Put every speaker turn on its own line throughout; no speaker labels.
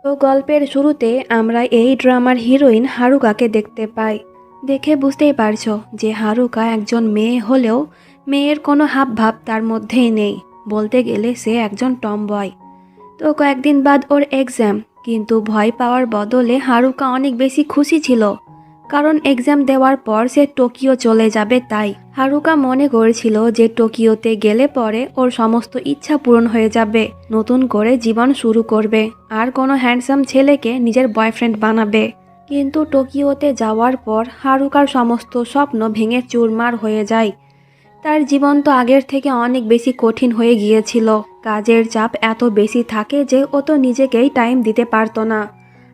তো গল্পের শুরুতে আমরা এই ড্রামার হিরোইন হারুকাকে দেখতে পাই। দেখে বুঝতেই পারছো যে হারুকা একজন মেয়ে হলেও মেয়ের কোনো হাবভাব তার মধ্যেই নেই। বলতে গেলে সে একজন টমবয়। তো কয়েকদিন বাদ ওর এক্সাম, কিন্তু ভয় পাওয়ার বদলে হারুকা অনেক বেশি খুশি ছিল, কারণ এক্সাম দেওয়ার পর সে টোকিও চলে যাবে। তাই হারুকা মনে করেছিল যে টোকিওতে গেলে পরে ওর সমস্ত ইচ্ছা পূরণ হয়ে যাবে, নতুন করে জীবন শুরু করবে, আর কোনো হ্যান্ডসাম ছেলেকে নিজের বয়ফ্রেন্ড বানাবে। কিন্তু টোকিওতে যাওয়ার পর হারুকার সমস্ত স্বপ্ন ভেঙে চুরমার হয়ে যায়। তার জীবন তো আগের থেকে অনেক বেশি কঠিন হয়ে গিয়েছিল। কাজের চাপ এত বেশি থাকে যে ও তো নিজেকেই টাইম দিতে পারতো না,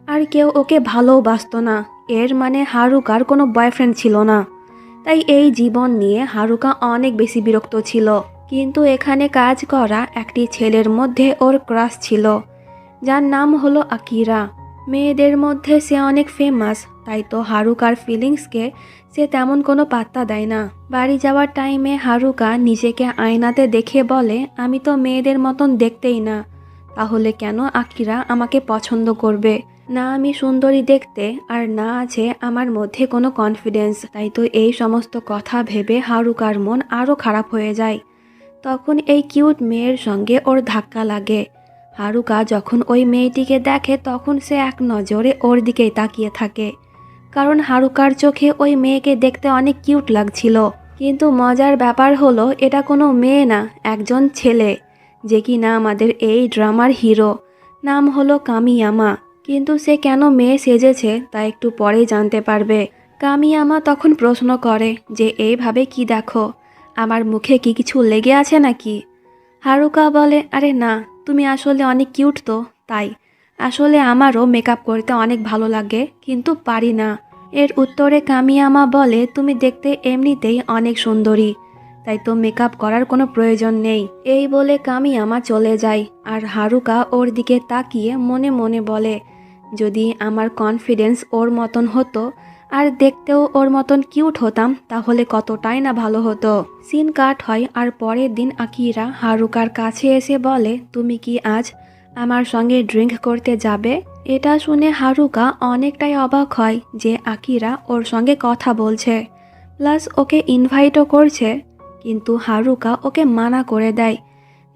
আর কেউ ওকে ভালোবাসতো না। এর মানে হারুকার কোনো বয়ফ্রেন্ড ছিল না। তাই এই জীবন নিয়ে হারুকা অনেক বেশি বিরক্ত ছিল। কিন্তু এখানে কাজ করা একটি ছেলের মধ্যে ওর ক্রাশ ছিল, যার নাম হলো আকিরা। মেয়েদের মধ্যে সে অনেক ফেমাস, তাই তো হারুকার ফিলিংসকে সে তেমন কোনো পাত্তা দেয় না। বাড়ি যাওয়ার টাইমে হারুকা নিজেকে আয়নাতে দেখে বলে, আমি তো মেয়েদের মতন দেখতেই না, তাহলে কেন আকিরা আমাকে পছন্দ করবে? না আমি সুন্দরী দেখতে, আর না আছে আমার মধ্যে কোনো কনফিডেন্স। তাই তো এই সমস্ত কথা ভেবে হারুকার মন আরও খারাপ হয়ে যায়। তখন এই কিউট মেয়ের সঙ্গে ওর ধাক্কা লাগে। হারুকা যখন ওই মেয়েটিকে দেখে তখন সে এক নজরে ওর দিকেই তাকিয়ে থাকে, কারণ হারুকার চোখে ওই মেয়েকে দেখতে অনেক কিউট লাগছিল। কিন্তু মজার ব্যাপার হলো এটা কোনো মেয়ে না, একজন ছেলে, যে কি না আমাদের এই ড্রামার হিরো। নাম হলো কামিয়ামা। কিন্তু সে কেন মেয়ে সেজেছে তা একটু পরেই জানতে পারবে। কামিয়ামা তখন প্রশ্ন করে যে এইভাবে কি দেখো, আমার মুখে কি কিছু লেগে আছে নাকি? হারুকা বলে, আরে না, তুমি আসলে অনেক কিউট তো তাই। আসলে আমারও মেকআপ করতে অনেক ভালো লাগে, কিন্তু পারি না। এর উত্তরে কামিয়ামা বলে, তুমি দেখতে এমনিতেই অনেক সুন্দরী, তাই তো মেকআপ করার কোনো প্রয়োজন নেই। এই বলে কামিয়ামা চলে যায়, আর হারুকা ওর দিকে তাকিয়ে মনে মনে বলে, যদি আমার কনফিডেন্স ওর মতন হতো আর দেখতেও ওর মতন কিউট হতাম তাহলে কতটাই না ভালো হতো। সিন কাট হয়, আর পরের দিন আকিরা হারুকার কাছে এসে বলে, তুমি কি আজ আমার সঙ্গে ড্রিঙ্ক করতে যাবে? এটা শুনে হারুকা অনেকটাই অবাক হয় যে আকিরা ওর সঙ্গে কথা বলছে, প্লাস ওকে ইনভাইটও করছে। কিন্তু হারুকা ওকে মানা করে দেয়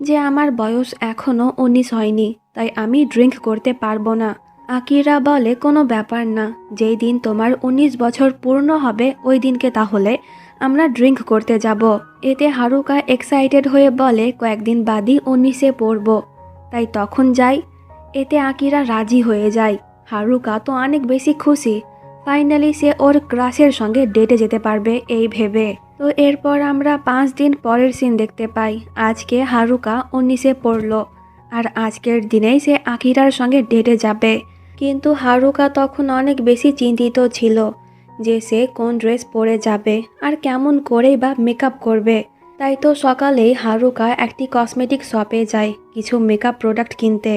যে আমার বয়স এখনও 19 হয়নি, তাই আমি ড্রিঙ্ক করতে পারবো না। আকিরা বলে, কোনো ব্যাপার না, যেই দিন তোমার 19 বছর পূর্ণ হবে ওই দিনকে তাহলে আমরা ড্রিঙ্ক করতে যাব। এতে হারুকা এক্সাইটেড হয়ে বলে, কয়েকদিন বাদই 19-এ পড়ব, তাই তখন যাই। এতে আকিরা রাজি হয়ে যায়। হারুকা তো অনেক বেশি খুশি, ফাইনালি সে ওর ক্রাশের সঙ্গে ডেটে যেতে পারবে এই ভেবে। তো এরপর আমরা 5 দিন পরের সিন দেখতে পাই। আজকে হারুকা 19-এ পড়ল, আর আজকের দিনেই সে আকিরার সঙ্গে ডেটে যাবে। কিন্তু হারুকা তখন অনেক বেশি চিন্তিত ছিল যে সে কোন ড্রেস পরে যাবে আর কেমন করেই বা মেকআপ করবে। তাই তো সকালেই হারুকা একটি কসমেটিক শপে যায় কিছু মেকআপ প্রোডাক্ট কিনতে,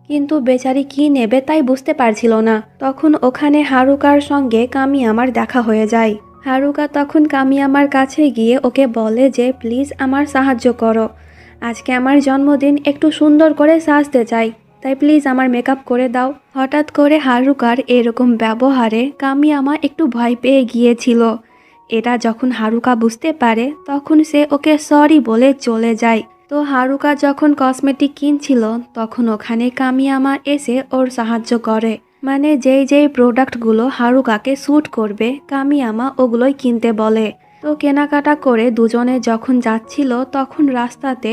কিন্তু বেচারি কি নেবে তাই বুঝতে পারছিল না। তখন ওখানে হারুকার সঙ্গে কামিয়ামার দেখা হয়ে যায়। হারুকা তখন কামিয়ামার কাছে গিয়ে ওকে বলে যে প্লিজ আমার সাহায্য করো, আজকে আমার জন্মদিন, একটু সুন্দর করে সাজতে চাই, তাই প্লিজ আমার মেকআপ করে দাও। হঠাৎ করে হারুকার এরকম ব্যবহারে কামিয়ামা একটু ভয় পেয়ে গিয়েছিল। এটা যখন হারুকা বুঝতে পারে তখন সে ওকে সরি বলে চলে যায়। তো হারুকা যখন কসমেটিক কিনছিল তখন ওখানে কামিয়ামা এসে ওর সাহায্য করে, মানে যেই যেই প্রোডাক্টগুলো হারুকাকে স্যুট করবে কামিয়ামা ওগুলোই কিনতে বলে। তো কেনাকাটা করে দুজনে যখন যাচ্ছিল তখন রাস্তাতে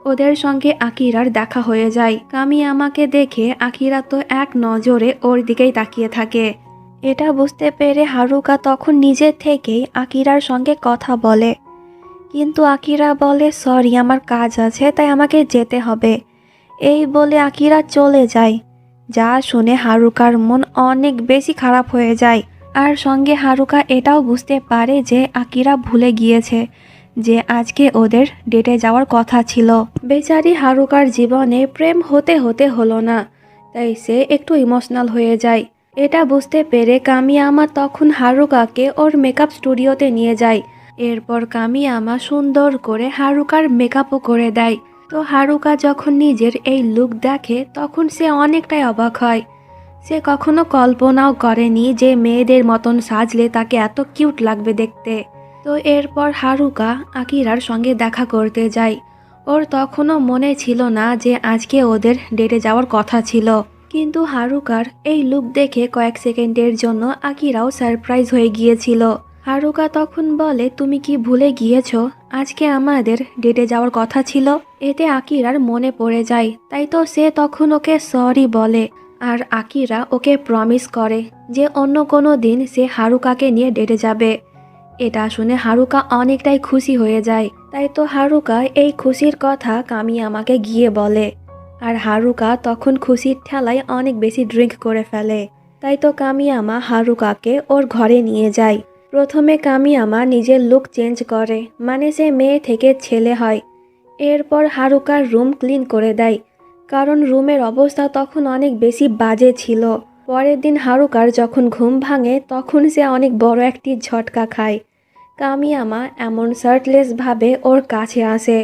ওদের সঙ্গে আকিরার দেখা হয়ে যায়। কামিয়ামাকে দেখে আকিরা তো এক নজরে ওর দিকেই তাকিয়ে থাকে। এটা বুঝতে পেরে হারুকা তখন নিজে থেকেই আকিরার সঙ্গে কথা বলে, কিন্তু আকিরা বলে সরি আমার কাজ আছে তাই আমাকে যেতে হবে। এই বলে আকিরা চলে যায়। যা শুনে হারুকার মন অনেক বেশি খারাপ হয়ে যায়। আর সঙ্গে হারুকা এটাও বুঝতে পারে যে আকিরা ভুলে গিয়েছে যে আজকে ওদের ডেটে যাওয়ার কথা ছিল। বেচারি হারুকার জীবনে প্রেম হতে হতে হলো না, তাই সে একটু ইমোশনাল হয়ে যায়। এটা বুঝতে পেরে কামিয়ামা তখন হারুকাকে ওর মেকআপ স্টুডিওতে নিয়ে যায়। এরপর কামিয়ামা সুন্দর করে হারুকার মেকআপও করে দেয়। তো হারুকা যখন নিজের এই লুক দেখে তখন সে অনেকটাই অবাক হয়। সে কখনো কল্পনাও করেনি যে মেয়েদের মতন সাজলে তাকে এত কিউট লাগবে দেখতে। তো এরপর হারুকা আকিরার সঙ্গে দেখা করতে যায়। ওর তখনও মনে ছিল না যে আজকে ওদের ডেটে যাওয়ার কথা ছিল, কিন্তু হারুকার এই লুক দেখে কয়েক সেকেন্ডের জন্য আকিরাও সারপ্রাইজ হয়ে গিয়েছিল। হারুকা তখন বলে, তুমি কি ভুলে গিয়েছো আজকে আমাদের ডেটে যাওয়ার কথা ছিল? এতে আকিরার মনে পড়ে যায়, তাই তো সে তখন ওকে সরি বলে। আর আকিরা ওকে প্রমিস করে যে অন্য কোনো দিন সে হারুকাকে নিয়ে ডেটে যাবে। এটা শুনে হারুকা অনেকটাই খুশি হয়ে যায়। তাই তো হারুকা এই খুশির কথা কামিয়ামাকে গিয়ে বলে। আর হারুকা তখন খুশির ঠেলায় অনেক বেশি ড্রিঙ্ক করে ফেলে। তাই তো কামিয়ামা হারুকাকে ওর ঘরে নিয়ে যায়। প্রথমে কামিয়ামা নিজের লুক চেঞ্জ করে, মানে সে মেয়ে থেকে ছেলে হয়। এরপর হারুকার রুম ক্লিন করে দেয়, কারণ রুমের অবস্থা তখন অনেক বেশি বাজে ছিল। পরের দিন হারুকার যখন ঘুম ভাঙে তখন সে অনেক বড় একটি ঝটকা খায়। কামিয়ামা এমন শার্টলেস ভাবে ওর কাছে আসে।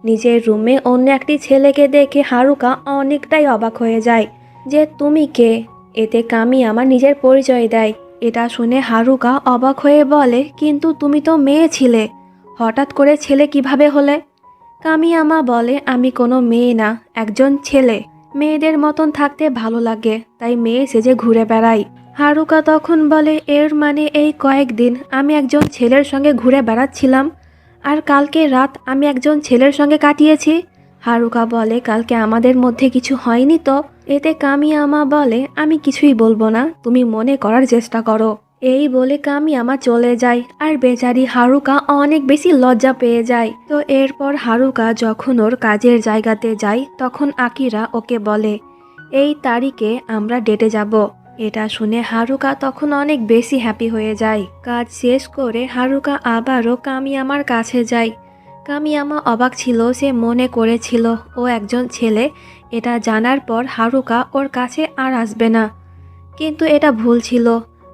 নিজের রুমে অন্য একটি ছেলেকে দেখে হারুকা অনেকটাই অবাক হয়ে যায় যে তুমি কে। এতে কামিয়ামা নিজের পরিচয় দেয়। এটা শুনে হারুকা অবাক হয়ে বলে, কিন্তু তুমি তো মেয়ে ছিলে, হঠাৎ করে ছেলে কিভাবে হলে? কামিয়ামা বলে, আমি কোনো মেয়ে না, একজন ছেলে। মেয়েদের মতন থাকতে ভালো লাগে, তাই মেয়ে সেজে ঘুরে বেড়াই। হারুকা তখন বলে, এর মানে এই কয়েকদিন আমি একজন ছেলের সঙ্গে ঘুরে বেড়াচ্ছিলাম, আর কালকে রাত আমি একজন ছেলের সঙ্গে কাটিয়েছি? হারুকা বলে, কালকে আমাদের মধ্যে কিছু হয়নি তো? এতে কামিয়ামা বলে, আমি কিছুই বলবো না, তুমি মনে করার চেষ্টা করো। এই বলে কামিয়ামা চলে যায়। আর বেচারি হারুকা অনেক বেশি লজ্জা পেয়ে যায়। তো এরপর হারুকা যখন ওর কাজের জায়গাতে যায় তখন আকিরা ওকে বলে, এই তারিখে আমরা ডেটে যাব। এটা শুনে হারুকা তখন অনেক বেশি হ্যাপি হয়ে যায়। কাজ শেষ করে হারুকা আবারও কামিয়ামার কাছে যায়। কামিয়ামা অবাক ছিল, সে মনে করেছিল ও একজন ছেলে। এটা জানার পর হারুকা ওর কাছে আর আসবে না, কিন্তু এটা ভুল ছিল।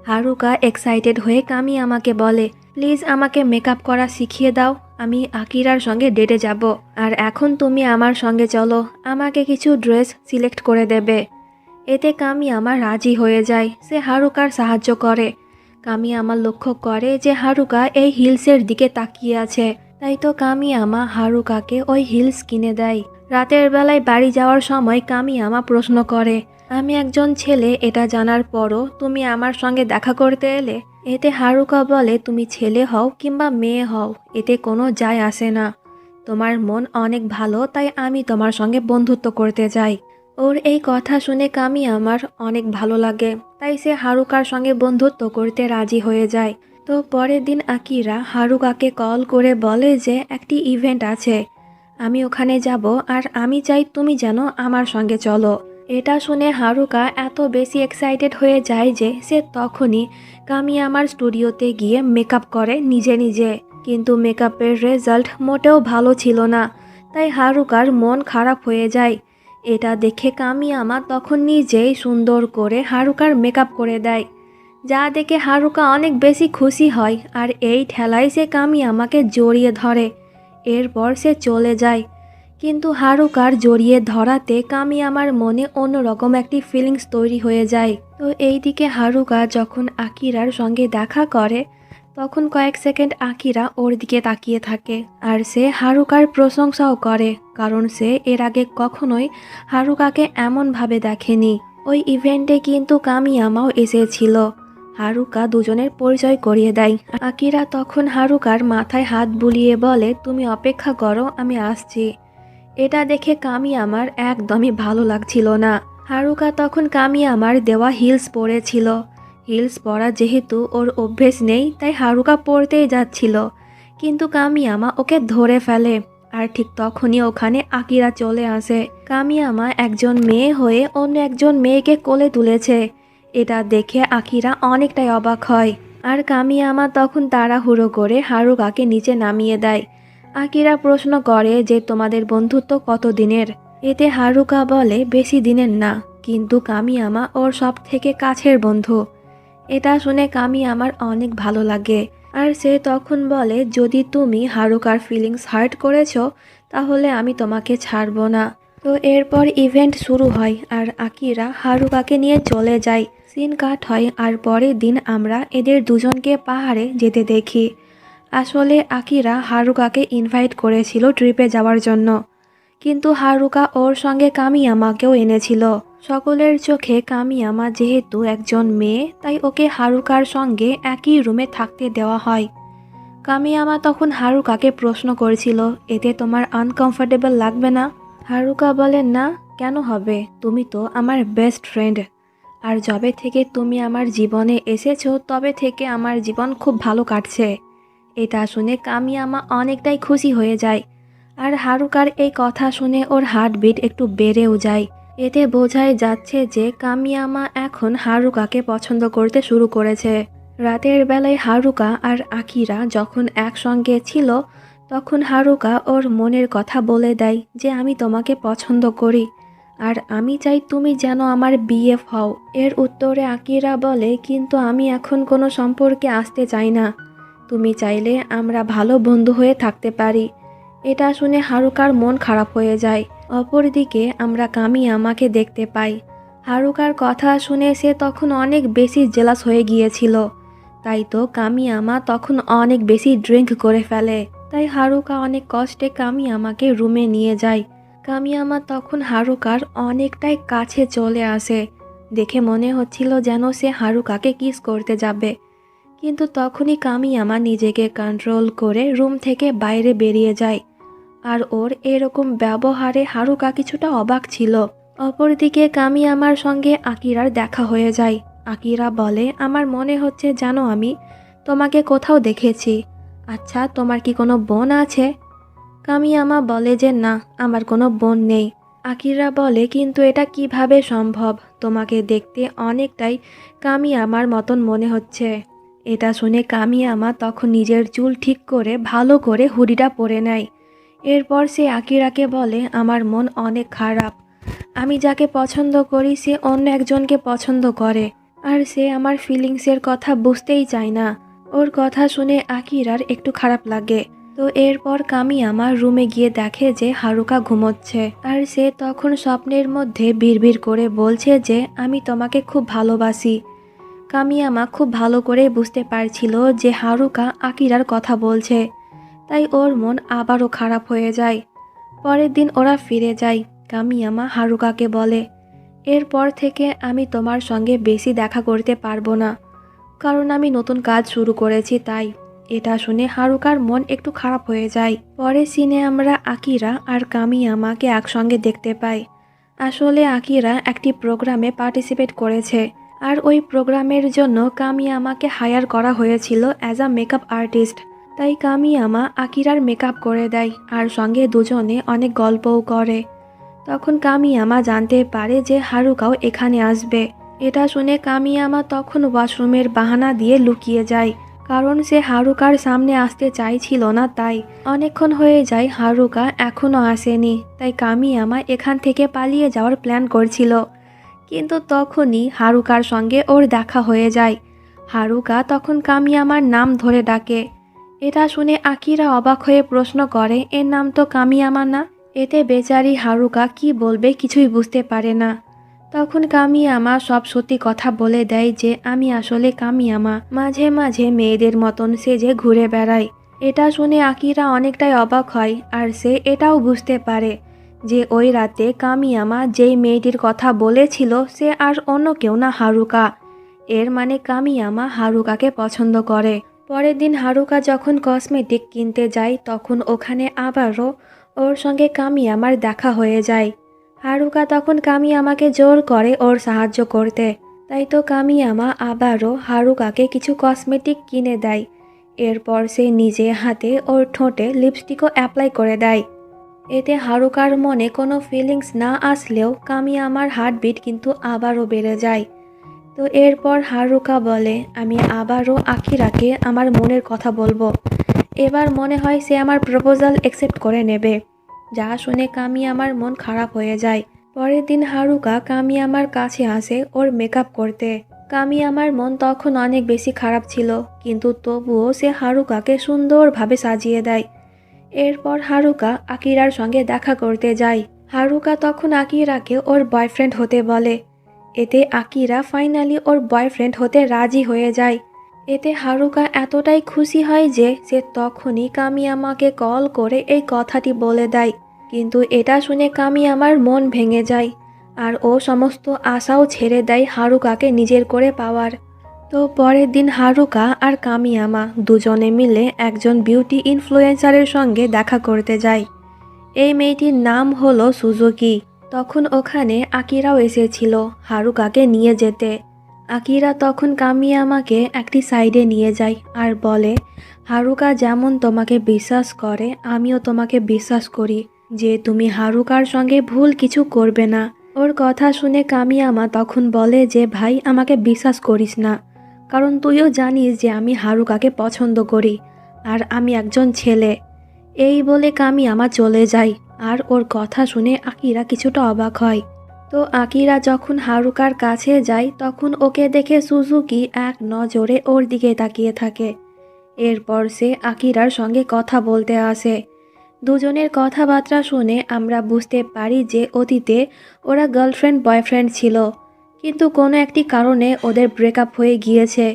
হারুকা এক্সাইটেড হয়ে কামিয়ামাকে বলে, প্লিজ আমাকে মেকআপ করা শিখিয়ে দাও, আমি আকিরার সঙ্গে ডেটে যাব। আর এখন তুমি আমার সঙ্গে চলো, আমাকে কিছু ড্রেস সিলেক্ট করে দেবে। এতে কামিয়ামা রাজি হয়ে যায়। সে হারুকার সাহায্য করে। কামিয়ামা লক্ষ্য করে যে হারুকা এই হিলসের দিকে তাকিয়ে আছে, তাই তো কামিয়ামা হারুকাকে ওই হিলস কিনে দেয়। রাতের বেলায় বাড়ি যাওয়ার সময় কামিয়ামা প্রশ্ন করে, আমি একজন ছেলে এটা জানার পরও তুমি আমার সঙ্গে দেখা করতে এলে? এতে হারুকা বলে, তুমি ছেলে হও কিংবা মেয়ে হও এতে কোনো যায় আসে না, তোমার মন অনেক ভালো, তাই আমি তোমার সঙ্গে বন্ধুত্ব করতে চাই। ওর এই কথা শুনে কামিয়ামার অনেক ভালো লাগে, তাই সে হারুকার সঙ্গে বন্ধুত্ব করতে রাজি হয়ে যায়। তো পরের দিন আকিরা হারুকাকে কল করে বলে যে একটি ইভেন্ট আছে, আমি ওখানে যাব, আর আমি চাই তুমি যেন আমার সঙ্গে চলো। এটা শুনে হারুকা এত বেশি এক্সাইটেড হয়ে যায় যে সে তখনই কামিয়ামার স্টুডিওতে গিয়ে মেকআপ করে নিজে নিজে। কিন্তু মেকআপের রেজাল্ট মোটেও ভালো ছিল না, তাই হারুকার মন খারাপ হয়ে যায়। এটা দেখে কামিয়ামা তখন নিজেই সুন্দর করে হারুকার মেকআপ করে দেয়, যা দেখে হারুকা অনেক বেশি খুশি হয়। আর এই ঠেলায় সে কামিয়ামাকে জড়িয়ে ধরে। এরপর সে চলে যায়। কিন্তু হারুকার জড়িয়ে ধরাতে কামিয়ামার মনে অন্যরকম একটি ফিলিংস তৈরি হয়ে যায়। তো এইদিকে হারুকা যখন আকিরার সঙ্গে দেখা করে তখন কয়েক সেকেন্ড আকিরা ওর দিকে তাকিয়ে থাকে। আর সে হারুকার প্রশংসাও করে, কারণ সে এর আগে কখনোই হারুকাকে এমনভাবে দেখেনি। ওই ইভেন্টে কিন্তু কামিয়ামাও এসেছিল। হারুকা দুজনের পরিচয় করিয়ে দেয়। আকিরা তখন হারুকার মাথায় হাত বুলিয়ে বলে, তুমি অপেক্ষা করো, আমি আসছি। এটা দেখে কামিয়ামার একদমই ভালো লাগছিল না। হারুকা তখন কামিয়ামার দেওয়া হিলস পরেছিল। হিলস পরা যেহেতু ওর অভ্যেস নেই, তাই হারুকা পরতেই যাচ্ছিল, কিন্তু কামিয়ামা ওকে ধরে ফেলে। আর ঠিক তখনই ওখানে আকিরা চলে আসে। কামিয়ামা একজন মেয়ে হয়ে অন্য একজন মেয়েকে কোলে তুলেছে। এটা দেখে আকিরা অনেকটাই অবাক হয়। আর কামিয়ামা তখন তাড়াহুড়ো করে হারুকাকে নিচে নামিয়ে দেয়। আকিরা প্রশ্ন করে যে তোমাদের বন্ধুত্ব কত দিনের? এতে হারুকা বলে, বেশি দিনের না, কিন্তু কামিয়ামা ওর সব থেকে কাছের বন্ধু। এটা শুনে কামিয়ামার অনেক ভালো লাগে। আর সে তখন বলে, যদি তুমি হারুকার ফিলিংস হার্ট করেছো তাহলে আমি তোমাকে ছাড়বো না। তো এরপর ইভেন্ট শুরু হয় আর আকিরা হারুকাকে নিয়ে চলে যায়। সিন কাট হয় আর পরের দিন আমরা এদের দুজনকে পাহাড়ে যেতে দেখি। আসলে আকিরা হারুকাকে ইনভাইট করেছিল ট্রিপে যাওয়ার জন্য, কিন্তু হারুকা ওর সঙ্গে কামিয়ামাকেও এনেছিল। সকলের চোখে কামিয়ামা যেহেতু একজন মেয়ে, তাই ওকে হারুকার সঙ্গে একই রুমে থাকতে দেওয়া হয়। কামিয়ামা তখন হারুকাকে প্রশ্ন করেছিল, এতে তোমার আনকমফোর্টেবল লাগবে না? হারুকা বলেন, না, কেন হবে? তুমি তো আমার বেস্ট ফ্রেন্ড, আর যবে থেকে তুমি আমার জীবনে এসেছো তবে থেকে আমার জীবন খুব ভালো কাটছে। এটা শুনে কামিয়ামা অনেকটাই খুশি হয়ে যায়, আর হারুকার এই কথা শুনে ওর হার্টবিট একটু বেড়েও যায়। এতে বোঝাই যাচ্ছে যে কামিয়ামা এখন হারুকাকে পছন্দ করতে শুরু করেছে। রাতের বেলায় হারুকা আর আকিরা যখন একসঙ্গে ছিল, তখন হারুকা ওর মনের কথা বলে দেয় যে আমি তোমাকে পছন্দ করি, আর আমি চাই তুমি যেন আমার বিএফ হও। এর উত্তরে আকিরা বলে, কিন্তু আমি এখন কোনো সম্পর্কে আসতে চাই না, তুমি চাইলে আমরা ভালো বন্ধু হয়ে থাকতে পারি। এটা শুনে হারুকার মন খারাপ হয়ে যায়। অপরদিকে আমরা কামিয়ামাকে দেখতে পাই। হারুকার কথা শুনে সে তখন অনেক বেশি জেলাস হয়ে গিয়েছিল, তাই তো কামিয়ামা তখন অনেক বেশি ড্রিঙ্ক করে ফেলে। তাই হারুকা অনেক কষ্টে কামিয়ামাকে রুমে নিয়ে যায়। কামিয়ামা তখন হারুকার অনেকটাই কাছে চলে আসে। দেখে মনে হচ্ছিল যেন সে হারুকাকে কিস করতে যাবে, কিন্তু তখনই কামিয়ামা নিজেকে কন্ট্রোল করে রুম থেকে বাইরে বেরিয়ে যায়। আর ওর এরকম ব্যবহারে হারুকা কিছুটা অবাক ছিল। অপরদিকে কামিয়ামার সঙ্গে আকিরার দেখা হয়ে যায়। আকিরা বলে, আমার মনে হচ্ছে জানো আমি তোমাকে কোথাও দেখেছি। আচ্ছা, তোমার কি কোনো বোন আছে? কামিয়ামা বলে যে না, আমার কোনো বোন নেই। আকিরা বলে, কিন্তু এটা কিভাবে সম্ভব? তোমাকে দেখতে অনেকটাই কামিয়ামার মতন মনে হচ্ছে। এটা শুনে কামিয়ামা তখন নিজের চুল ঠিক করে ভালো করে হুডিটা পরে নেয়। এরপর সে আকিরাকে বলে, আমার মন অনেক খারাপ। আমি যাকে পছন্দ করি সে অন্য একজনকে পছন্দ করে, আর সে আমার ফিলিংসের কথা বুঝতেই চায় না। ওর কথা শুনে আকিরার একটু খারাপ লাগে। তো এরপর কামিয়ামা রুমে গিয়ে দেখে যে হারুকা ঘুমোচ্ছে, আর সে তখন স্বপ্নের মধ্যে বিড়বিড় করে বলছে যে আমি তোমাকে খুব ভালোবাসি। কামিয়ামা খুব ভালো করে বুঝতে পারছিল যে হারুকা আকিরার কথা বলছে, তাই ওর মন আবারও খারাপ হয়ে যায়। পরের দিন ওরা ফিরে যায়। কামিয়ামা হারুকাকে বলে, এরপর থেকে আমি তোমার সঙ্গে বেশি দেখা করতে পারবো না, কারণ আমি নতুন কাজ শুরু করেছি তাই। এটা শুনে হারুকার মন একটু খারাপ হয়ে যায়। পরের সিনে আমরা আকিরা আর কামিয়ামাকে একসঙ্গে দেখতে পাই। আসলে আকিরা একটি প্রোগ্রামে পার্টিসিপেট করেছে, আর ওই প্রোগ্রামের জন্য কামিয়ামাকে হায়ার করা হয়েছিল অ্যাজ আ মেকআপ আর্টিস্ট। তাই কামিয়ামা আকিরার মেকআপ করে দেয়, আর সঙ্গে দুজনে অনেক গল্পও করে। তখন কামিয়ামা জানতে পারে যে হারুকাও এখানে আসবে। এটা শুনে কামিয়ামা তখন ওয়াশরুমের বাহানা দিয়ে লুকিয়ে যায়, কারণ সে হারুকার সামনে আসতে চাইছিল না। তাই অনেকক্ষণ হয়ে যায়, হারুকা এখনও আসেনি। তাই কামিয়ামা এখান থেকে পালিয়ে যাওয়ার প্ল্যান করছিল, কিন্তু তখনই হারুকার সঙ্গে ওর দেখা হয়ে যায়। হারুকা তখন কামিয়ামার নাম ধরে ডাকে। এটা শুনে আকিরা অবাক হয়ে প্রশ্ন করে, এর নাম তো কামিয়ামা না? এতে বেচারি হারুকা কি বলবে কিছুই বুঝতে পারে না। তখন কামিয়ামা সব সত্যি কথা বলে দেয় যে আমি আসলে কামিয়ামা, মাঝে মাঝে মেয়েদের মতন সেজে ঘুরে বেড়ায়। এটা শুনে আকিরা অনেকটাই অবাক হয়, আর সে এটাও বুঝতে পারে যে ওই রাতে কামিয়ামা যেই মেয়েটির কথা বলেছিল সে আর অন্য কেউ না, হারুকা। এর মানে কামিয়ামা হারুকাকে পছন্দ করে। পরের দিন হারুকা যখন কসমেটিক কিনতে যায়, তখন ওখানে আবারও ওর সঙ্গে কামিয়ামার দেখা হয়ে যায়। হারুকা তখন কামিয়ামাকে জোর করে ওর সাহায্য করতে, তাই তো কামিয়ামা আবারও হারুকাকে কিছু কসমেটিক কিনে দেয়। এরপর সে নিজে হাতে ওর ঠোঁটে লিপস্টিকও অ্যাপ্লাই করে দেয়। এতে হারুকার মনে কোনো ফিলিংস না আসলেও কামিয়ামার হার্টবিট কিন্তু আবারও বেড়ে যায়। তো এরপর হারুকা বলে, আমি আবারও আকিরাকে আমার মনের কথা বলবো। এবার মনে হয় সে আমার প্রপোজাল অ্যাকসেপ্ট করে নেবে। যা শুনে কামিয়ামার মন খারাপ হয়ে যায়। পরের দিন হারুকা কামিয়ামার কাছে আসে ওর মেকআপ করতে। কামিয়ামার মন তখন অনেক বেশি খারাপ ছিল, কিন্তু তবুও সে হারুকাকে সুন্দরভাবে সাজিয়ে দেয়। এরপর হারুকা আকিরার সঙ্গে দেখা করতে যায়। হারুকা তখন আকিরাকে ওর বয়ফ্রেন্ড হতে বলে। এতে আকিরা ফাইনালি ওর বয়ফ্রেন্ড হতে রাজি হয়ে যায়। এতে হারুকা এতটাই খুশি হয় যে সে তখনই কামিয়ামাকে কল করে এই কথাটি বলে দেয়। কিন্তু এটা শুনে কামিয়ামার মন ভেঙে যায়, আর ও সমস্ত আশাও ছেড়ে দেয় হারুকাকে নিজের করে পাওয়ার। তো পরের দিন হারুকা আর কামিয়ামা দুজনে মিলে একজন বিউটি ইনফ্লুয়েন্সারের সঙ্গে দেখা করতে যায়। এই মেয়েটির নাম হলো সুজুকি। তখন ওখানে আকিরাও এসেছিল হারুকাকে নিয়ে যেতে। আকিরা তখন কামিয়ামাকে একটি সাইডে নিয়ে যায় আর বলে, হারুকা যেমন তোমাকে বিশ্বাস করে আমিও তোমাকে বিশ্বাস করি যে তুমি হারুকার সঙ্গে ভুল কিছু করবে না। ওর কথা শুনে কামিয়ামা তখন বলে যে ভাই আমাকে বিশ্বাস করিস না, কারণ তুইও জানিস যে আমি হারুকাকে পছন্দ করি আর আমি একজন ছেলে। এই বলে কামিয়ামা চলে যায় আর ওর কথা শুনে আকিরা কিছুটা অবাক হয়। তো আকিরা যখন হারুকার কাছে যায় তখন ওকে দেখে সুজুকি এক নজরে ওর দিকে তাকিয়ে থাকে। এরপর সে আকিরার সঙ্গে কথা বলতে আসে। দুজনের কথাবার্তা শুনে আমরা বুঝতে পারি যে অতীতে ওরা গার্লফ্রেন্ড বয়ফ্রেন্ড ছিল, কিন্তু কোনো একটি কারণে ওদের ব্রেকআপ হয়ে গিয়েছে।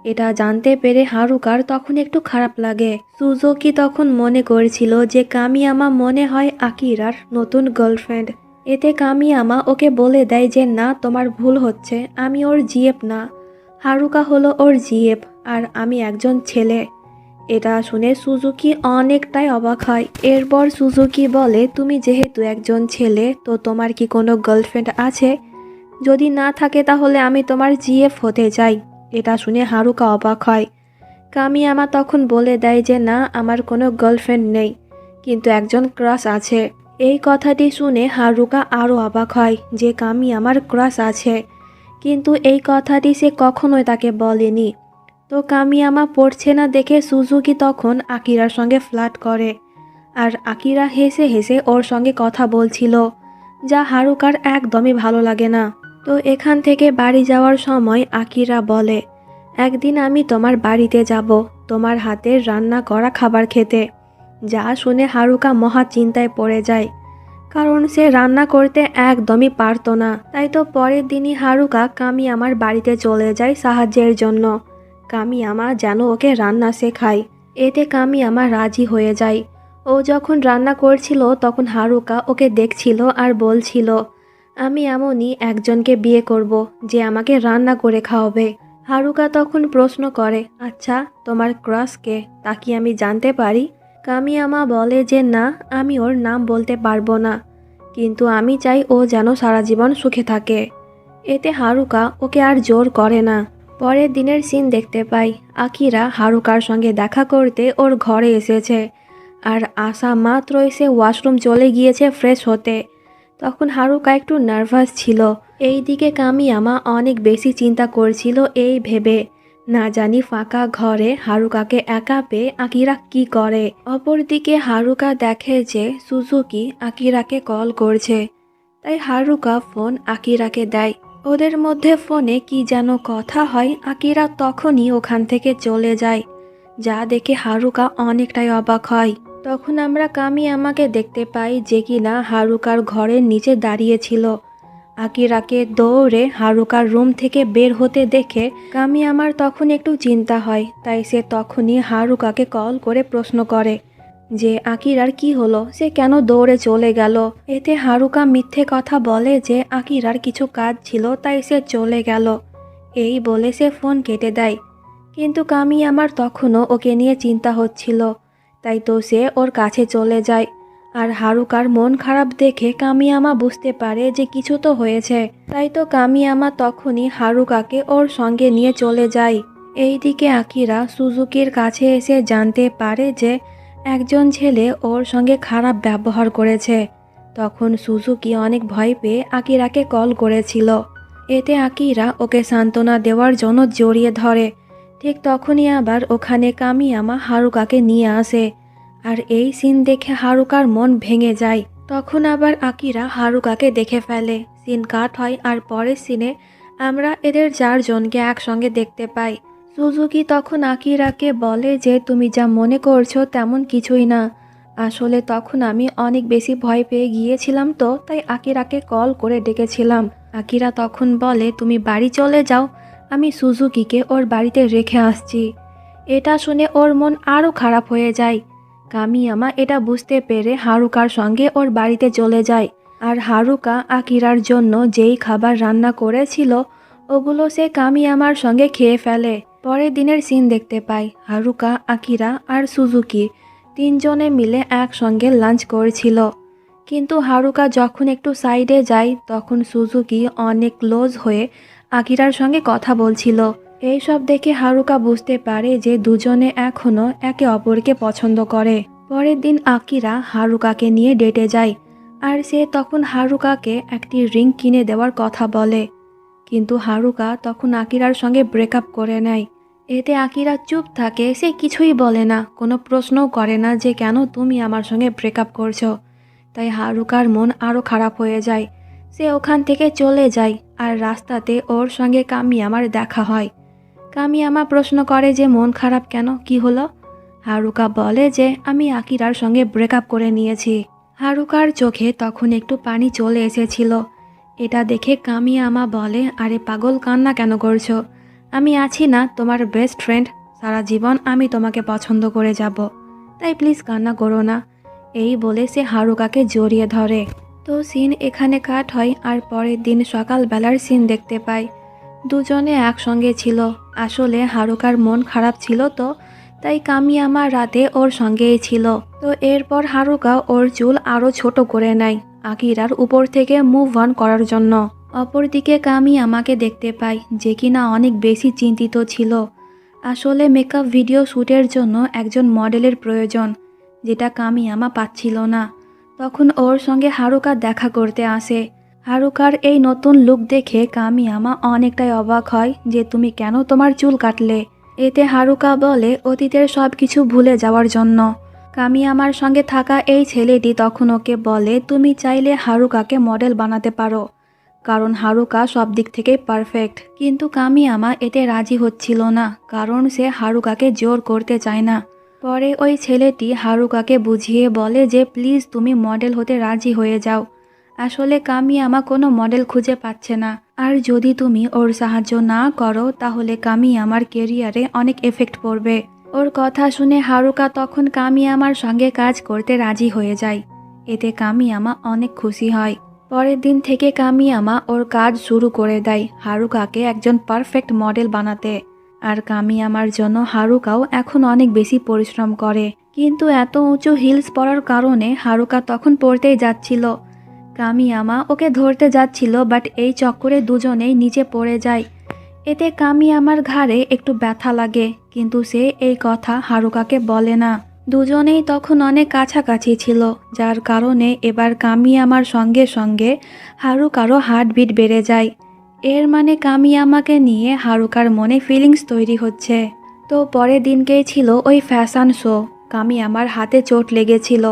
এটা জানতে পেরে হারুকার তখন একটু খারাপ লাগে। সুজুকি তখন মনে করেছিল যে কামিয়ামা মনে হয় আকিরার নতুন গার্লফ্রেন্ড। এতে কামিয়ামা ওকে বলে দেয় যে না, তোমার ভুল হচ্ছে, আমি ওর জিএফ না, হারুকা হলো ওর জিএফ আর আমি একজন ছেলে। এটা শুনে সুজুকি অনেকটাই অবাক হয়। এরপর সুজুকি বলে, তুমি যেহেতু একজন ছেলে তো তোমার কি কোনো গার্লফ্রেন্ড আছে? যদি না থাকে তাহলে আমি তোমার জিএফ হতে চাই। এটা শুনে হারুকা অবাক হয়। কামিয়ামা তখন বলে দেয় যে না, আমার কোনো গার্লফ্রেন্ড নেই, কিন্তু একজন ক্রাশ আছে। এই কথাটি শুনে হারুকা আরও অবাক হয় যে কামিয়ামার ক্রাশ আছে, কিন্তু এই কথাটি সে কখনোই তাকে বলেনি। তো কামিয়ামা পড়ছে না দেখে সুজুকি তখন আকিরার সঙ্গে ফ্লার্ট করে, আর আকিরা হেসে হেসে ওর সঙ্গে কথা বলছিল, যা হারুকার একদমই ভালো লাগে না। তো এখান থেকে বাড়ি যাওয়ার সময় আকিরা বলে, একদিন আমি তোমার বাড়িতে যাব তোমার হাতের রান্না করা খাবার খেতে। যা শুনে হারুকা মহা চিন্তায় পড়ে যায়, কারণ সে রান্না করতে একদমই পারতো না। তাই তো পরের দিনই হারুকা কামিয়ামার বাড়িতে চলে যায় সাহায্যের জন্য। কামিয়ামা যেন ওকে রান্না শেখায়। এতে কামিয়ামা রাজি হয়ে যায়। ও যখন রান্না করছিল তখন হারুকা ওকে দেখছিল আর বলছিল, আমি এমনই একজনকে বিয়ে করব যে আমাকে রান্না করে খাওয়াবে। হারুকা তখন প্রশ্ন করে, আচ্ছা তোমার ক্রাশ কে, তা কি আমি জানতে পারি? কামিয়ামা বলে যে না, আমি ওর নাম বলতে পারবো না, কিন্তু আমি চাই ও যেন সারা জীবন সুখে থাকে। এতে হারুকা ওকে আর জোর করে না। পরের দিনের সিন দেখতে পাই, আকিরা হারুকার সঙ্গে দেখা করতে ওর ঘরে এসেছে, আর আসা মাত্রই সে ওয়াশরুম চলে গিয়েছে ফ্রেশ হতে। তখন হারুকা একটু নার্ভাস ছিল। এই দিকে কামিয়ামা অনেক বেশি চিন্তা করছিল এই ভেবে, না জানি ফাঁকা ঘরে হারুকাকে একা পেয়ে আকিরা কি করে। অপরদিকে হারুকা দেখে যে সুজুকি আকিরাকে কল করছে, তাই হারুকা ফোন আকিরাকে দেয়। ওদের মধ্যে ফোনে কি যেন কথা হয়, আকিরা তখনই ওখান থেকে চলে যায়, যা দেখে হারুকা অনেকটাই অবাক হয়। তখন আমরা কামিয়ামাকে দেখতে পাই যে কিনা হারুকার ঘরের নিচে দাঁড়িয়েছিল। আকিরাকে দৌড়ে হারুকার রুম থেকে বের হতে দেখে কামিয়ামার তখন একটু চিন্তা হয়, তাই সে তখনই হারুকাকে কল করে প্রশ্ন করে যে আকিরার কি হলো, সে কেন দৌড়ে চলে গেল। এতে হারুকা মিথ্যে কথা বলে যে আকিরার কিছু কাজ ছিল তাই সে চলে গেল। এই বলে সে ফোন কেটে দেয়। কিন্তু কামিয়ামার তখনও ওকে নিয়ে চিন্তা হচ্ছিল, তাই তো সে ওর কাছে চলে যায়। আর হারুকার মন খারাপ দেখে কামিয়ামা বুঝতে পারে যে কিছু তো হয়েছে, তাই তো কামিয়ামা তখনই হারুকাকে ওর সঙ্গে নিয়ে চলে যায়। এইদিকে আকিরা সুজুকির কাছে এসে জানতে পারে যে একজন ছেলে ওর সঙ্গে খারাপ ব্যবহার করেছে। তখন সুজুকি অনেক ভয় পেয়ে আকিরাকে কল করেছিল। এতে আকিরা ওকে সান্ত্বনা দেওয়ার জন্য জড়িয়ে ধরে। ঠিক তখনই আবার ওখানে কামিয়ামা হারুকাকে নিয়ে আসে, আর এই সিন দেখে হারুকার মন ভেঙে যায়। তখন আবার আকিরা হারুকাকে দেখে ফেলে। সিন কাট হয় আর পরের সিনে আমরা এদের 4 জনকে একসঙ্গে দেখতে পাই। সুজুকি তখন আকিরাকে বলে যে তুমি যা মনে করছো তেমন কিছুই না, আসলে তখন আমি অনেক বেশি ভয় পেয়ে গিয়েছিলাম, তো তাই আকিরাকে কল করে ডেকেছিলাম। আকিরা তখন বলে তুমি বাড়ি চলে যাও, আমি সুজুকিকে ওর বাড়িতে রেখে আসছি। এটা শুনে ওর মন আরও খারাপ হয়ে যায়। কামিয়ামা এটা বুঝতে পেরে হারুকার সঙ্গে ওর বাড়িতে চলে যায়। আর হারুকা আকিরার জন্য যেই খাবার রান্না করেছিল ওগুলো সে কামিয়ামার সঙ্গে খেয়ে ফেলে। পরের দিনের সিন দেখতে পাই, হারুকা, আকিরা আর সুজুকি তিনজনে মিলে একসঙ্গে লাঞ্চ করেছিল। কিন্তু হারুকা যখন একটু সাইডে যায় তখন সুজুকি অনেক ক্লোজ হয়ে আকিরার সঙ্গে কথা বলছিল। এইসব দেখে হারুকা বুঝতে পারে যে দুজনে এখনও একে অপরকে পছন্দ করে। পরের দিন আকিরা হারুকাকে নিয়ে ডেটে যায়, আর সে তখন হারুকাকে একটি রিং কিনে দেওয়ার কথা বলে। কিন্তু হারুকা তখন আকিরার সঙ্গে ব্রেকআপ করে নেয়। এতে আকিরা চুপ থাকে, সে কিছুই বলে না, কোনো প্রশ্নও করে না যে কেন তুমি আমার সঙ্গে ব্রেকআপ করছো। তাই হারুকার মন আরও খারাপ হয়ে যায়। সে ওখান থেকে চলে যায়, আর রাস্তাতে ওর সঙ্গে কামিয়ামার দেখা হয়। কামিয়ামা প্রশ্ন করে যে মন খারাপ কেন, কি হলো? হারুকা বলে যে আমি আকিরার সঙ্গে ব্রেকআপ করে নিয়েছি। হারুকার চোখে তখন একটু পানি চলে এসেছিল। এটা দেখে কামিয়ামা বলে, আরে পাগল, কান্না কেন করছো? আমি আছি না, তোমার বেস্ট ফ্রেন্ড। সারা জীবন আমি তোমাকে পছন্দ করে যাব, তাই প্লিজ কান্না করো না। এই বলে সে হারুকাকে জড়িয়ে ধরে। তো সিন এখানে কাট হয়, আর পরের দিন সকালবেলার সিন দেখতে পাই। দুজনে একসঙ্গে ছিল। আসলে হারুকার মন খারাপ ছিল, তো তাই কামিয়ামা রাতে ওর সঙ্গেই ছিল। তো এরপর হারুকা ওর চুল আরও ছোট করে নেয় আকিরার উপর থেকে মুভ অন করার জন্য। অপরদিকে কামিয়ামাকে দেখতে পাই, যে কিনা অনেক বেশি চিন্তিত ছিল। আসলে মেকআপ ভিডিও শ্যুটের জন্য একজন মডেলের প্রয়োজন, যেটা কামিয়ামা পাচ্ছিল না। তখন ওর সঙ্গে হারুকা দেখা করতে আসে। হারুকার এই নতুন লুক দেখে কামিয়ামা অনেকটাই অবাক হয় যে তুমি কেন তোমার চুল কাটলে। এতে হারুকা বলে অতীতের সব কিছু ভুলে যাওয়ার জন্য। কামিয়ামার সঙ্গে থাকা এই ছেলেটি তখন ওকে বলে তুমি চাইলে হারুকাকে মডেল বানাতে পারো, কারণ হারুকা সব দিক থেকেই পারফেক্ট। কিন্তু কামিয়ামা এতে রাজি হচ্ছিল না, কারণ সে হারুকাকে জোর করতে চায় না। পরে ওই ছেলেটি হারুকাকে বুঝিয়ে বলে যে প্লিজ তুমি মডেল হতে রাজি হয়ে যাও। আসলে কামিয়ামা কোনো মডেল খুঁজে পাচ্ছে না, আর যদি তুমি ওর সাহায্য না করো তাহলে কামিয়ামার কেরিয়ারে অনেক এফেক্ট পড়বে। ওর কথা শুনে হারুকা তখন কামিয়ামার সঙ্গে কাজ করতে রাজি হয়ে যায়। এতে কামিয়ামা অনেক খুশি হয়। পরের দিন থেকে কামিয়ামা ওর কাজ শুরু করে দেয় হারুকাকে একজন পারফেক্ট মডেল বানাতে। আর কামিয়ামার জন্য হারুকাও এখন অনেক বেশি পরিশ্রম করে। কিন্তু এত উঁচু হিলস পরার কারণে হারুকা তখন পড়তেই যাচ্ছিল। কামিয়ামা ওকে ধরতে যাচ্ছিল, বাট এই চক্করে দুজনেই নিচে পড়ে যায়। এতে কামিয়ামার ঘাড়ে একটু ব্যথা লাগে, কিন্তু সে এই কথা হারুকাকে বলে না। দুজনেই তখন অনেক কাছাকাছি ছিল, যার কারণে এবার কামিয়ামার সঙ্গে সঙ্গে হারুকারও হার্টবিট বেড়ে যায়। এর মানে কামিয়ামাকে নিয়ে হারুকার মনে ফিলিংস তৈরি হচ্ছে। তো পরের দিনকেই ছিল ওই ফ্যাশন শো। কামিয়ামার হাতে চোট লেগেছিল,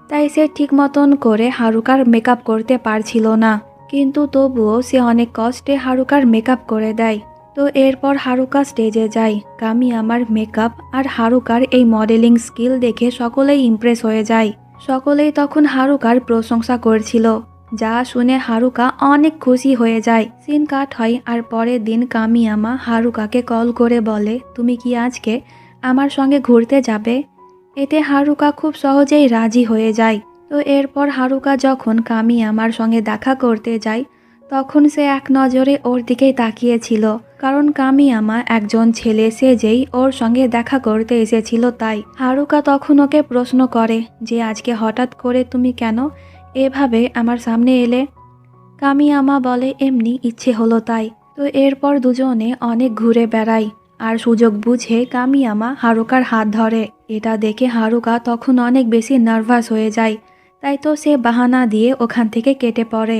তাই সে ঠিক মতন করে হারুকার মেকআপ করতে পারছিল না। কিন্তু তবুও সে অনেক কষ্টে হারুকার মেকআপ করে দেয়। তো এরপর হারুকা স্টেজে যায়। কামিয়ামার মেকআপ আর হারুকার এই মডেলিং স্কিল দেখে সকলেই ইমপ্রেস হয়ে যায়। সকলেই তখন হারুকার প্রশংসা করছিল, যা শুনে হারুকা অনেক খুশি হয়ে যায়। সিন কাট হয়, আর পরের দিন কামিয়ামা হারুকাকে কল করে বলে তুমি কি আজকে আমার সঙ্গে ঘুরতে যাবে? এতে হারুকা খুব সহজেই রাজি হয়ে যায়। তো এরপর হারুকা যখন কামিয়ামার সঙ্গে দেখা করতে যায় তখন সে এক নজরে ওর দিকেই তাকিয়েছিল, কারণ কামিয়ামা একজন ছেলে সেজেই ওর সঙ্গে দেখা করতে এসেছিল। তাই হারুকা তখন ওকে প্রশ্ন করে যে আজকে হঠাৎ করে তুমি কেন এভাবে আমার সামনে এলে? কামিয়ামা বলে এমনি ইচ্ছে হলো তাই। তো এরপর দুজনে অনেক ঘুরে বেড়ায়, আর সুযোগ বুঝে কামিয়ামা হারুকার হাত ধরে। এটা দেখে হারুকা তখন অনেক বেশি নার্ভাস হয়ে যায়, তাই তো সে বাহানা দিয়ে ওখান থেকে কেটে পড়ে।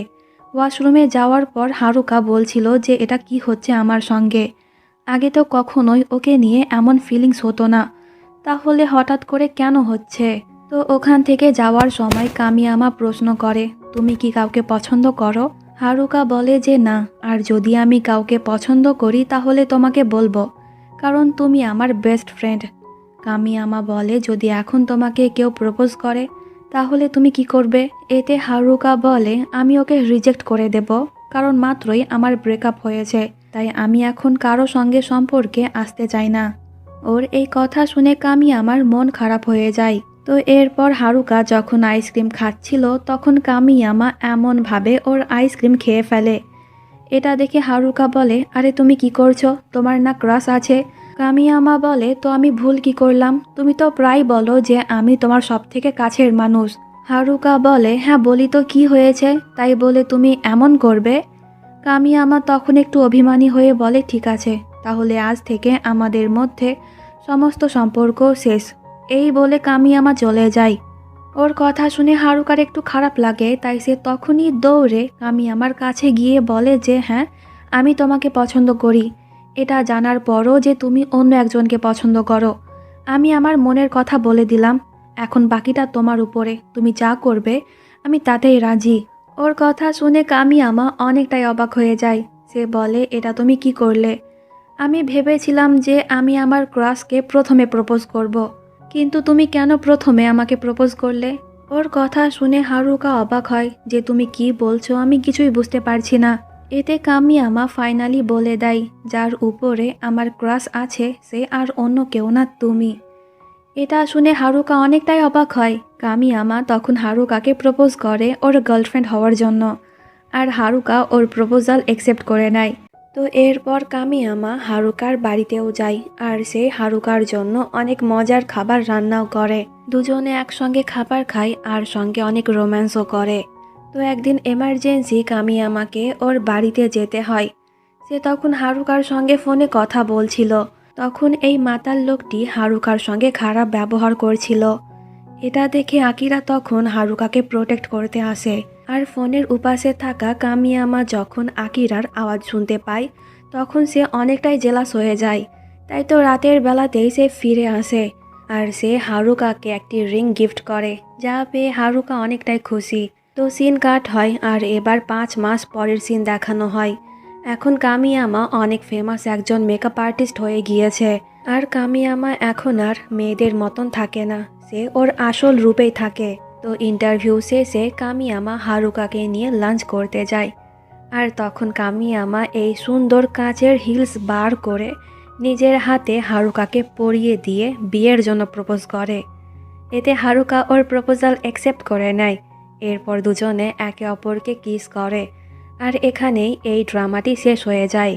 ওয়াশরুমে যাওয়ার পর হারুকা বলছিল যে এটা কি হচ্ছে আমার সঙ্গে, আগে তো কখনোই ওকে নিয়ে এমন ফিলিংস হতো না, তাহলে হঠাৎ করে কেন হচ্ছে? তো ওখান থেকে যাওয়ার সময় কামিয়ামা প্রশ্ন করে তুমি কি কাউকে পছন্দ করো? হারুকা বলে যে না, আর যদি আমি কাউকে পছন্দ করি তাহলে তোমাকে বলবো, কারণ তুমি আমার বেস্ট ফ্রেন্ড। কামিয়ামা বলে, যদি এখন তোমাকে কেউ প্রপোজ করে তাহলে তুমি কি করবে? এতে হারুকা বলে, আমি ওকে রিজেক্ট করে দেব, কারণ মাত্রই আমার ব্রেকআপ হয়েছে, তাই আমি এখন কারো সঙ্গে সম্পর্কে আসতে চাই না। ওর এই কথা শুনে কামিয়ামার মন খারাপ হয়ে যায়। তো এরপর হারুকা যখন আইসক্রিম খাচ্ছিল তখন কামিয়ামা এমনভাবে ওর আইসক্রিম খেয়ে ফেলে। এটা দেখে হারুকা বলে, আরে তুমি কি করছো? তোমার না ক্রাশ আছে? কামিয়ামা বলে, তো আমি ভুল কি করলাম? তুমি তো প্রায় বলো যে আমি তোমার সবথেকে কাছের মানুষ। হারুকা বলে, হ্যাঁ বলি তো, কি হয়েছে? তাই বলে তুমি এমন করবে? কামিয়ামা তখন একটু অভিমানী হয়ে বলে, ঠিক আছে, তাহলে আজ থেকে আমাদের মধ্যে সমস্ত সম্পর্ক শেষ। এই বলে কামিয়ামা চলে যায়। ওর কথা শুনে হারুকার একটু খারাপ লাগে, তাই সে তখনই দৌড়ে কামিয়ামার কাছে গিয়ে বলে যে, হ্যাঁ, আমি তোমাকে পছন্দ করি। এটা জানার পরও যে তুমি অন্য একজনকে পছন্দ করো, আমি আমার মনের কথা বলে দিলাম। এখন বাকিটা তোমার উপরে, তুমি যা করবে আমি তাতেই রাজি। ওর কথা শুনে কামিয়ামা অনেকটাই অবাক হয়ে যায়। সে বলে, এটা তুমি কি করলে? আমি ভেবেছিলাম যে আমি আমার ক্রাশকে প্রথমে প্রপোজ করব, কিন্তু তুমি কেন প্রথমে আমাকে প্রপোজ করলে? ওর কথা শুনে হারুকা অবাক হয় যে, তুমি কি বলছো, আমি কিছুই বুঝতে পারছি না। এতে কামিয়ামা ফাইনালি বলে দেয়, যার উপরে আমার ক্রাশ আছে সে আর অন্য কেউ না, তুমি। এটা শুনে হারুকা অনেকটাই অবাক হয়। কামিয়ামা তখন হারুকাকে প্রপোজ করে ওর গার্লফ্রেন্ড হওয়ার জন্য, আর হারুকা ওর প্রপোজাল অ্যাকসেপ্ট করে নেয়। তো এরপর কামিয়ামা হারুকার বাড়িতেও যায়, আর সে হারুকার জন্য অনেক মজার খাবার রান্নাও করে। দুজনে একসঙ্গে খাবার খায় আর সঙ্গে অনেক রোম্যান্সও করে। তো একদিন এমার্জেন্সি কামিয়ামাকে ওর বাড়িতে যেতে হয়। সে তখন হারুকার সঙ্গে ফোনে কথা বলছিল। তখন এই মাতাল লোকটি হারুকার সঙ্গে খারাপ ব্যবহার করছিল। এটা দেখে আকিরা তখন হারুকাকে প্রোটেক্ট করতে আসে। আর ফোনের উপাসে থাকা কামিয়ামা যখন আকিরার আওয়াজ শুনতে পায় তখন সে অনেকটাই জেলাস হয়ে যায়। তাই তো রাতের বেলাতেই সে ফিরে আসে, আর সে হারুকাকে একটি রিং গিফট করে, যা পেয়ে হারুকা অনেকটাই খুশি। তো সিন কাট হয়, আর এবার 5 মাস পরের সিন দেখানো হয়। এখন কামিয়ামা অনেক ফেমাস একজন মেকআপ আর্টিস্ট হয়ে গিয়েছে। আর কামিয়ামা এখন আর মেয়েদের মতন থাকে না, সে ওর আসল রূপেই থাকে। তো ইন্টারভিউ শেষে কামিয়ামা হারুকাকে নিয়ে লাঞ্চ করতে যায়। আর তখন কামিয়ামা এই সুন্দর কাচের হিলস বার করে নিজের হাতে হারুকাকে পরিয়ে দিয়ে বিয়ের জন্য প্রপোজ করে। এতে হারুকা ওর প্রপোজাল অ্যাকসেপ্ট করে নেয়। এরপর দুজনে একে অপরকে কিস করে। আর এখানেই এই ড্রামাটি শেষ হয়ে যায়।